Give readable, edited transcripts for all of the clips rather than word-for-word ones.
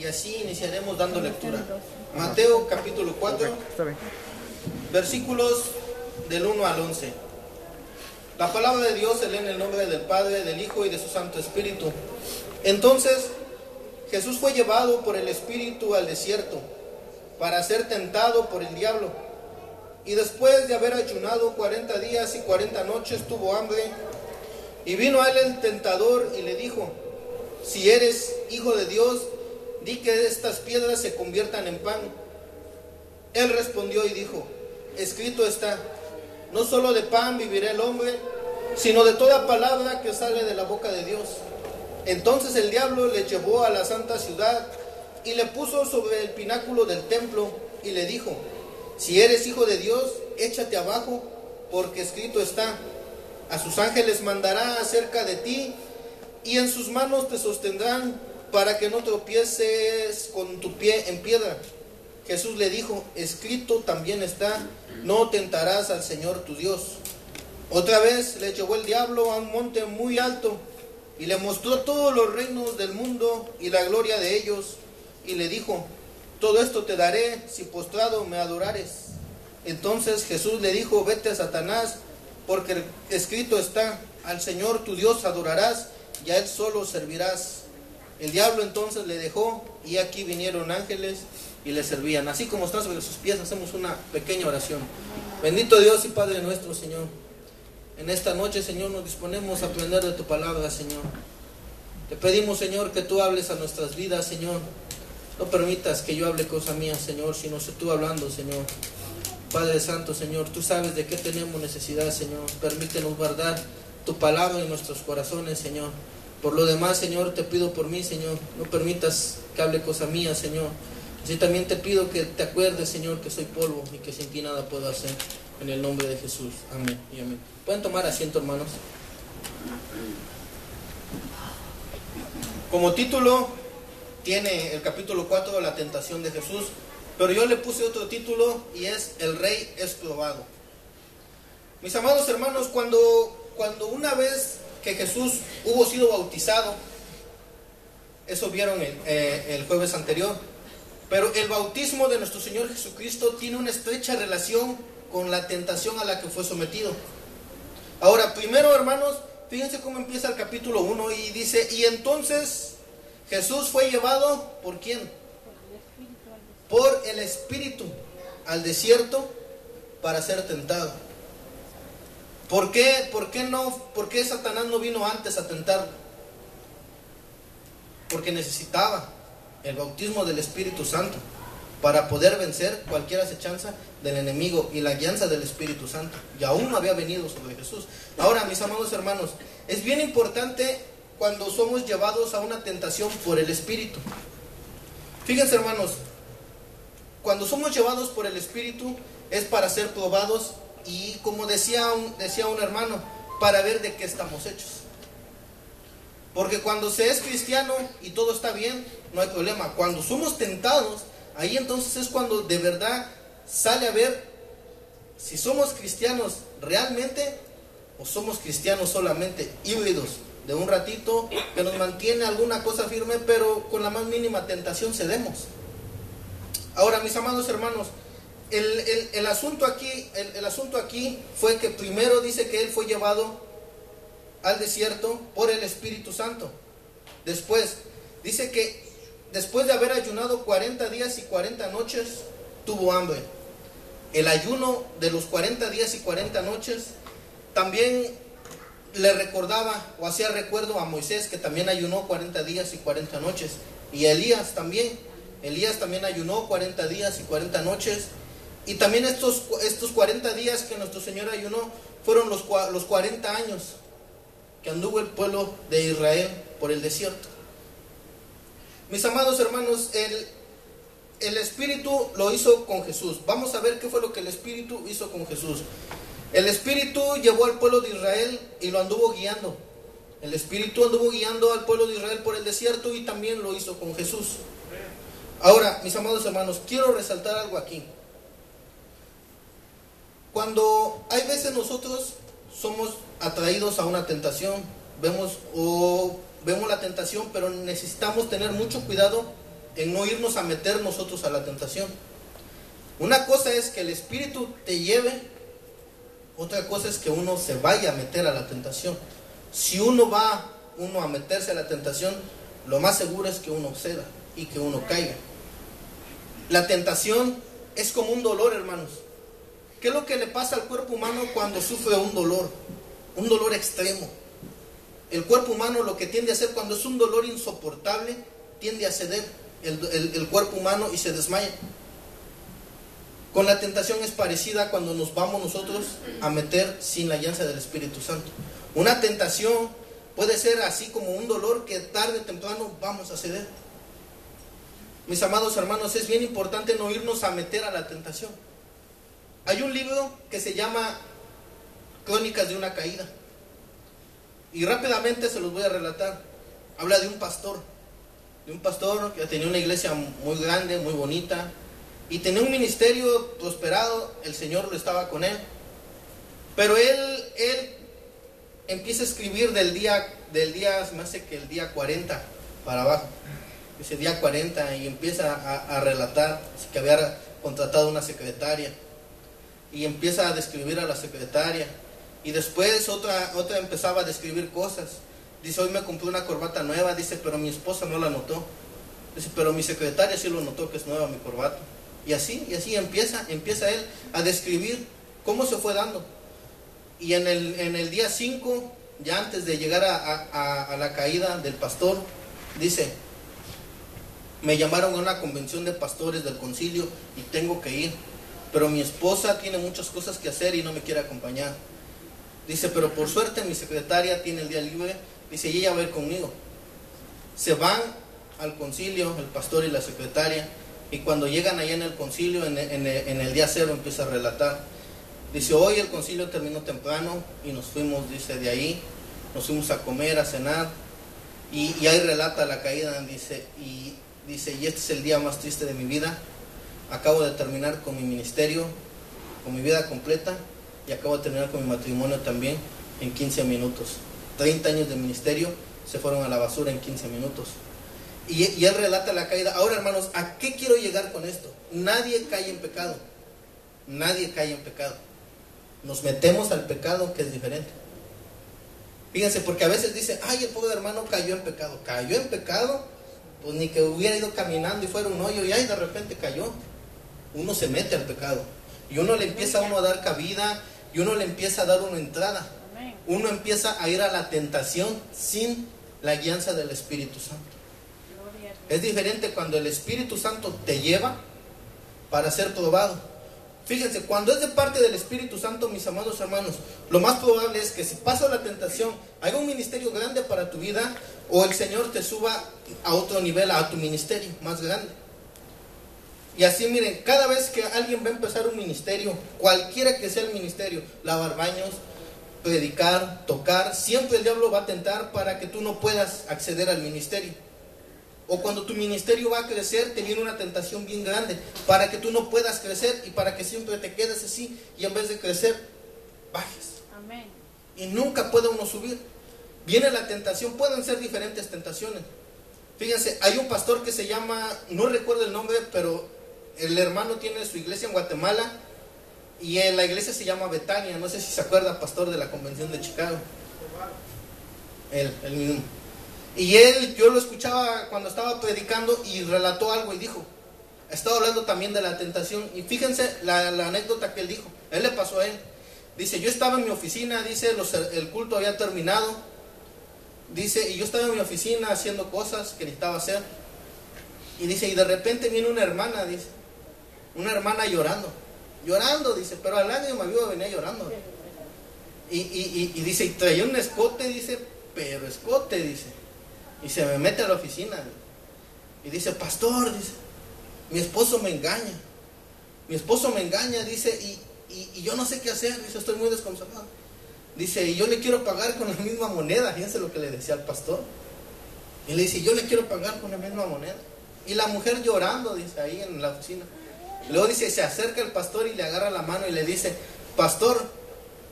y así iniciaremos dando lectura. Mateo capítulo 4, versículos del 1 al 11. La palabra de Dios se lee en el nombre del Padre, del Hijo y de su Santo Espíritu. Entonces Jesús fue llevado por el Espíritu al desierto para ser tentado por el diablo. Y después de haber ayunado 40 días y 40 noches tuvo hambre. Y vino a él el tentador y le dijo: si eres hijo de Dios, di que estas piedras se conviertan en pan. Él respondió y dijo: escrito está, no solo de pan vivirá el hombre, sino de toda palabra que sale de la boca de Dios. Entonces el diablo le llevó a la santa ciudad y le puso sobre el pináculo del templo y le dijo: si eres hijo de Dios, échate abajo, porque escrito está, a sus ángeles mandará acerca de ti, y en sus manos te sostendrán, para que no tropieces con tu pie en piedra. Jesús le dijo: escrito también está, no tentarás al Señor tu Dios. Otra vez le llevó el diablo a un monte muy alto, y le mostró todos los reinos del mundo y la gloria de ellos, y le dijo: todo esto te daré si postrado me adorares. Entonces Jesús le dijo: vete a Satanás, porque escrito está, al Señor tu Dios adorarás, y a Él solo servirás. El diablo entonces le dejó, y aquí vinieron ángeles y le servían. Así como está sobre sus pies, hacemos una pequeña oración. Bendito Dios y Padre nuestro, Señor, en esta noche, Señor, nos disponemos a aprender de tu palabra, Señor. Te pedimos, Señor, que tú hables a nuestras vidas, Señor. No permitas que yo hable cosa mía, Señor, sino sé tú hablando, Señor. Padre Santo, Señor, tú sabes de qué tenemos necesidad, Señor. Permítenos guardar tu palabra en nuestros corazones, Señor. Por lo demás, Señor, te pido por mí, Señor. No permitas que hable cosa mía, Señor. Así también te pido que te acuerdes, Señor, que soy polvo y que sin ti nada puedo hacer. En el nombre de Jesús. Amén y amén. ¿Pueden tomar asiento, hermanos? Como título tiene el capítulo 4, la tentación de Jesús, pero yo le puse otro título y es: el rey es probado. Mis amados hermanos, cuando una vez que Jesús hubo sido bautizado, eso vieron el jueves anterior, pero el bautismo de nuestro Señor Jesucristo tiene una estrecha relación con la tentación a la que fue sometido. Ahora, primero, hermanos, fíjense cómo empieza el capítulo 1 y dice: y entonces Jesús fue llevado, ¿por quién? Por el Espíritu al desierto para ser tentado. ¿Por qué Satanás no vino antes a tentarlo? Porque necesitaba el bautismo del Espíritu Santo para poder vencer cualquier acechanza del enemigo y la guianza del Espíritu Santo. Y aún no había venido sobre Jesús. Ahora, mis amados hermanos, es bien importante cuando somos llevados a una tentación por el Espíritu. Fíjense, hermanos, cuando somos llevados por el Espíritu es para ser probados y, como decía un hermano, para ver de qué estamos hechos. Porque cuando se es cristiano y todo está bien, no hay problema. Cuando somos tentados, ahí entonces es cuando de verdad sale a ver si somos cristianos realmente o somos cristianos solamente híbridos, de un ratito que nos mantiene alguna cosa firme, pero con la más mínima tentación cedemos. Ahora, mis amados hermanos, el asunto aquí fue que primero dice que Él fue llevado al desierto por el Espíritu Santo. Después dice que después de haber ayunado 40 días y 40 noches, tuvo hambre. El ayuno de los 40 días y 40 noches también le recordaba o hacía recuerdo a Moisés, que también ayunó 40 días y 40 noches. Y Elías también ayunó 40 días y 40 noches. Y también estos 40 días que nuestro Señor ayunó fueron los 40 años que anduvo el pueblo de Israel por el desierto. Mis amados hermanos, el Espíritu lo hizo con Jesús. Vamos a ver qué fue lo que el Espíritu hizo con Jesús. El Espíritu llevó al pueblo de Israel y lo anduvo guiando. El Espíritu anduvo guiando al pueblo de Israel por el desierto y también lo hizo con Jesús. Ahora, mis amados hermanos, quiero resaltar algo aquí. Cuando hay veces nosotros somos atraídos a una tentación, vemos la tentación, pero necesitamos tener mucho cuidado en no irnos a meter nosotros a la tentación. Una cosa es que el Espíritu te lleve, otra cosa es que uno se vaya a meter a la tentación. Si uno va a meterse a la tentación, lo más seguro es que uno ceda y que uno caiga. La tentación es como un dolor, hermanos. ¿Qué es lo que le pasa al cuerpo humano cuando sufre un dolor extremo? El cuerpo humano lo que tiende a hacer cuando es un dolor insoportable, tiende a ceder el cuerpo humano y se desmaya. Con la tentación es parecida cuando nos vamos nosotros a meter sin la guianza del Espíritu Santo. Una tentación puede ser así como un dolor que tarde o temprano vamos a ceder. Mis amados hermanos, es bien importante no irnos a meter a la tentación. Hay un libro que se llama Crónicas de una caída. Y rápidamente se los voy a relatar. Habla de un pastor que tenía una iglesia muy grande, muy bonita, y tenía un ministerio prosperado. El Señor lo estaba con él. Pero él empieza a escribir del día, se me hace que el día 40 para abajo. Ese día 40, y empieza a relatar que había contratado una secretaria. Y empieza a describir a la secretaria. Y después otra empezaba a describir cosas. Dice, hoy me compré una corbata nueva. Dice, pero mi esposa no la notó. Dice, pero mi secretaria sí lo notó, que es nueva mi corbata. Y así empieza él a describir cómo se fue dando. Y en el día 5, ya antes de llegar a la caída del pastor, dice, me llamaron a una convención de pastores del concilio y tengo que ir. Pero mi esposa tiene muchas cosas que hacer y no me quiere acompañar. Dice, pero por suerte mi secretaria tiene el día libre. Dice, y ella va a ir conmigo. Se van al concilio, el pastor y la secretaria. Y cuando llegan allá en el concilio, en el día 0, empieza a relatar. Dice, hoy el concilio terminó temprano y nos fuimos, dice, de ahí. Nos fuimos a comer, a cenar. Y ahí relata la caída. Dice, y este es el día más triste de mi vida. Acabo de terminar con mi ministerio, con mi vida completa, y acabo de terminar con mi matrimonio también en 15 minutos. 30 años de ministerio se fueron a la basura en 15 minutos. Y él relata la caída. Ahora, hermanos, ¿a qué quiero llegar con esto? Nadie cae en pecado. Nadie cae en pecado. Nos metemos al pecado, que es diferente. Fíjense, porque a veces dicen, ay, el pobre hermano cayó en pecado. Cayó en pecado, pues ni que hubiera ido caminando y fuera un hoyo y ay, de repente cayó. Uno se mete al pecado y uno le empieza a dar cabida, y uno le empieza a dar una entrada. Uno empieza a ir a la tentación sin la guianza del Espíritu Santo. Es diferente cuando el Espíritu Santo te lleva para ser probado. Fíjense, cuando es de parte del Espíritu Santo, mis amados hermanos, lo más probable es que si pasa la tentación, haya un ministerio grande para tu vida, o el Señor te suba a otro nivel, a tu ministerio más grande. Y así, miren, cada vez que alguien va a empezar un ministerio, cualquiera que sea el ministerio, lavar baños, predicar, tocar, siempre el diablo va a tentar para que tú no puedas acceder al ministerio. O cuando tu ministerio va a crecer, te viene una tentación bien grande para que tú no puedas crecer y para que siempre te quedes así y en vez de crecer, bajes. Amén. Y nunca puede uno subir. Viene la tentación, pueden ser diferentes tentaciones. Fíjense, hay un pastor que se llama, no recuerdo el nombre, pero el hermano tiene su iglesia en Guatemala y en la iglesia se llama Betania. No sé si se acuerda, pastor de la convención de Chicago. Él mismo. Y yo lo escuchaba cuando estaba predicando y relató algo y dijo, estaba hablando también de la tentación. Y fíjense la anécdota que él dijo, él le pasó a él. Dice, yo estaba en mi oficina, dice, el culto había terminado. Dice, y yo estaba en mi oficina haciendo cosas que necesitaba hacer. Y dice, y de repente viene una hermana, dice, una hermana llorando, dice, pero al lágrima viva venía llorando. Y dice, y traía un escote, dice, pero escote, dice. Y se me mete a la oficina. Y dice, pastor, dice, mi esposo me engaña. Dice, y yo no sé qué hacer, dice, estoy muy desconsolado. Dice, y yo le quiero pagar con la misma moneda. Fíjense lo que le decía al pastor. Y le dice, yo le quiero pagar con la misma moneda. Y la mujer llorando, dice, ahí en la oficina. Y luego dice, se acerca el pastor y le agarra la mano y le dice, pastor,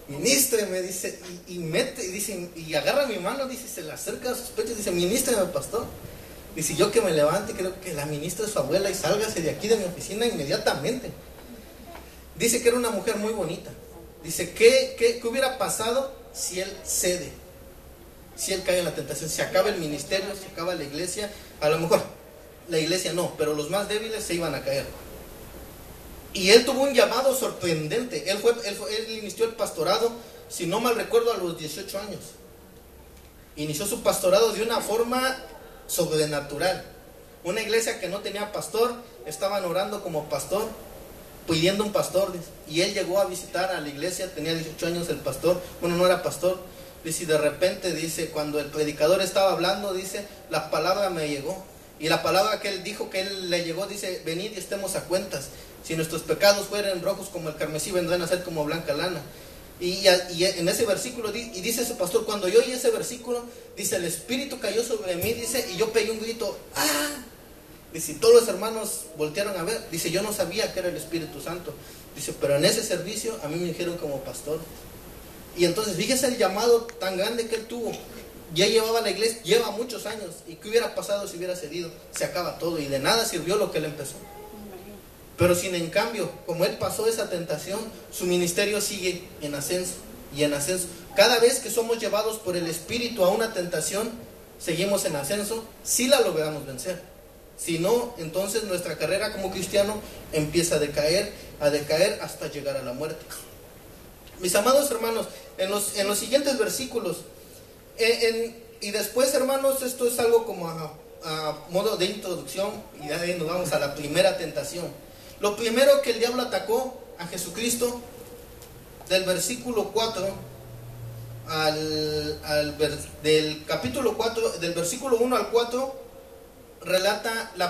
ministreme, dice, y mete, dice, y agarra mi mano, dice, se le acerca a sus pechos, dice, ministreme, pastor. Dice, yo que me levante, creo que la ministra es su abuela y sálgase de aquí de mi oficina inmediatamente. Dice que era una mujer muy bonita. Dice, ¿qué hubiera pasado si él cede? Si él cae en la tentación, se acaba el ministerio, se acaba la iglesia. A lo mejor la iglesia no, pero los más débiles se iban a caer. Y él tuvo un llamado sorprendente. Él inició el pastorado, si no mal recuerdo, a los 18 años. Inició su pastorado de una forma sobrenatural. Una iglesia que no tenía pastor, estaban orando como pastor, pidiendo un pastor. Y él llegó a visitar a la iglesia, tenía 18 años el pastor, bueno, no era pastor. Dice, y de repente, dice, cuando el predicador estaba hablando, dice, la palabra me llegó. Y la palabra que él dijo que él le llegó, dice, venid y estemos a cuentas. Si nuestros pecados fueren rojos como el carmesí, vendrán a ser como blanca lana. Y en ese versículo, y dice ese pastor, cuando yo oí ese versículo, dice, el Espíritu cayó sobre mí, dice, y yo pegué un grito, ¡ah! Dice, todos los hermanos voltearon a ver. Dice, yo no sabía que era el Espíritu Santo. Dice, pero en ese servicio a mí me dijeron como pastor. Y entonces, fíjese el llamado tan grande que él tuvo. Ya llevaba la iglesia, lleva muchos años. ¿Y qué hubiera pasado si hubiera cedido? Se acaba todo y de nada sirvió lo que él empezó. Pero sin en cambio, como él pasó esa tentación, su ministerio sigue en ascenso y en ascenso. Cada vez que somos llevados por el Espíritu a una tentación, seguimos en ascenso, si la logramos vencer. Si no, entonces nuestra carrera como cristiano empieza a decaer hasta llegar a la muerte. Mis amados hermanos, en los siguientes versículos, y después, hermanos, esto es algo como a modo de introducción, y de ahí nos vamos a la primera tentación. Lo primero que el diablo atacó a Jesucristo, del versículo 4 del capítulo 4, del versículo 1 al 4, relata la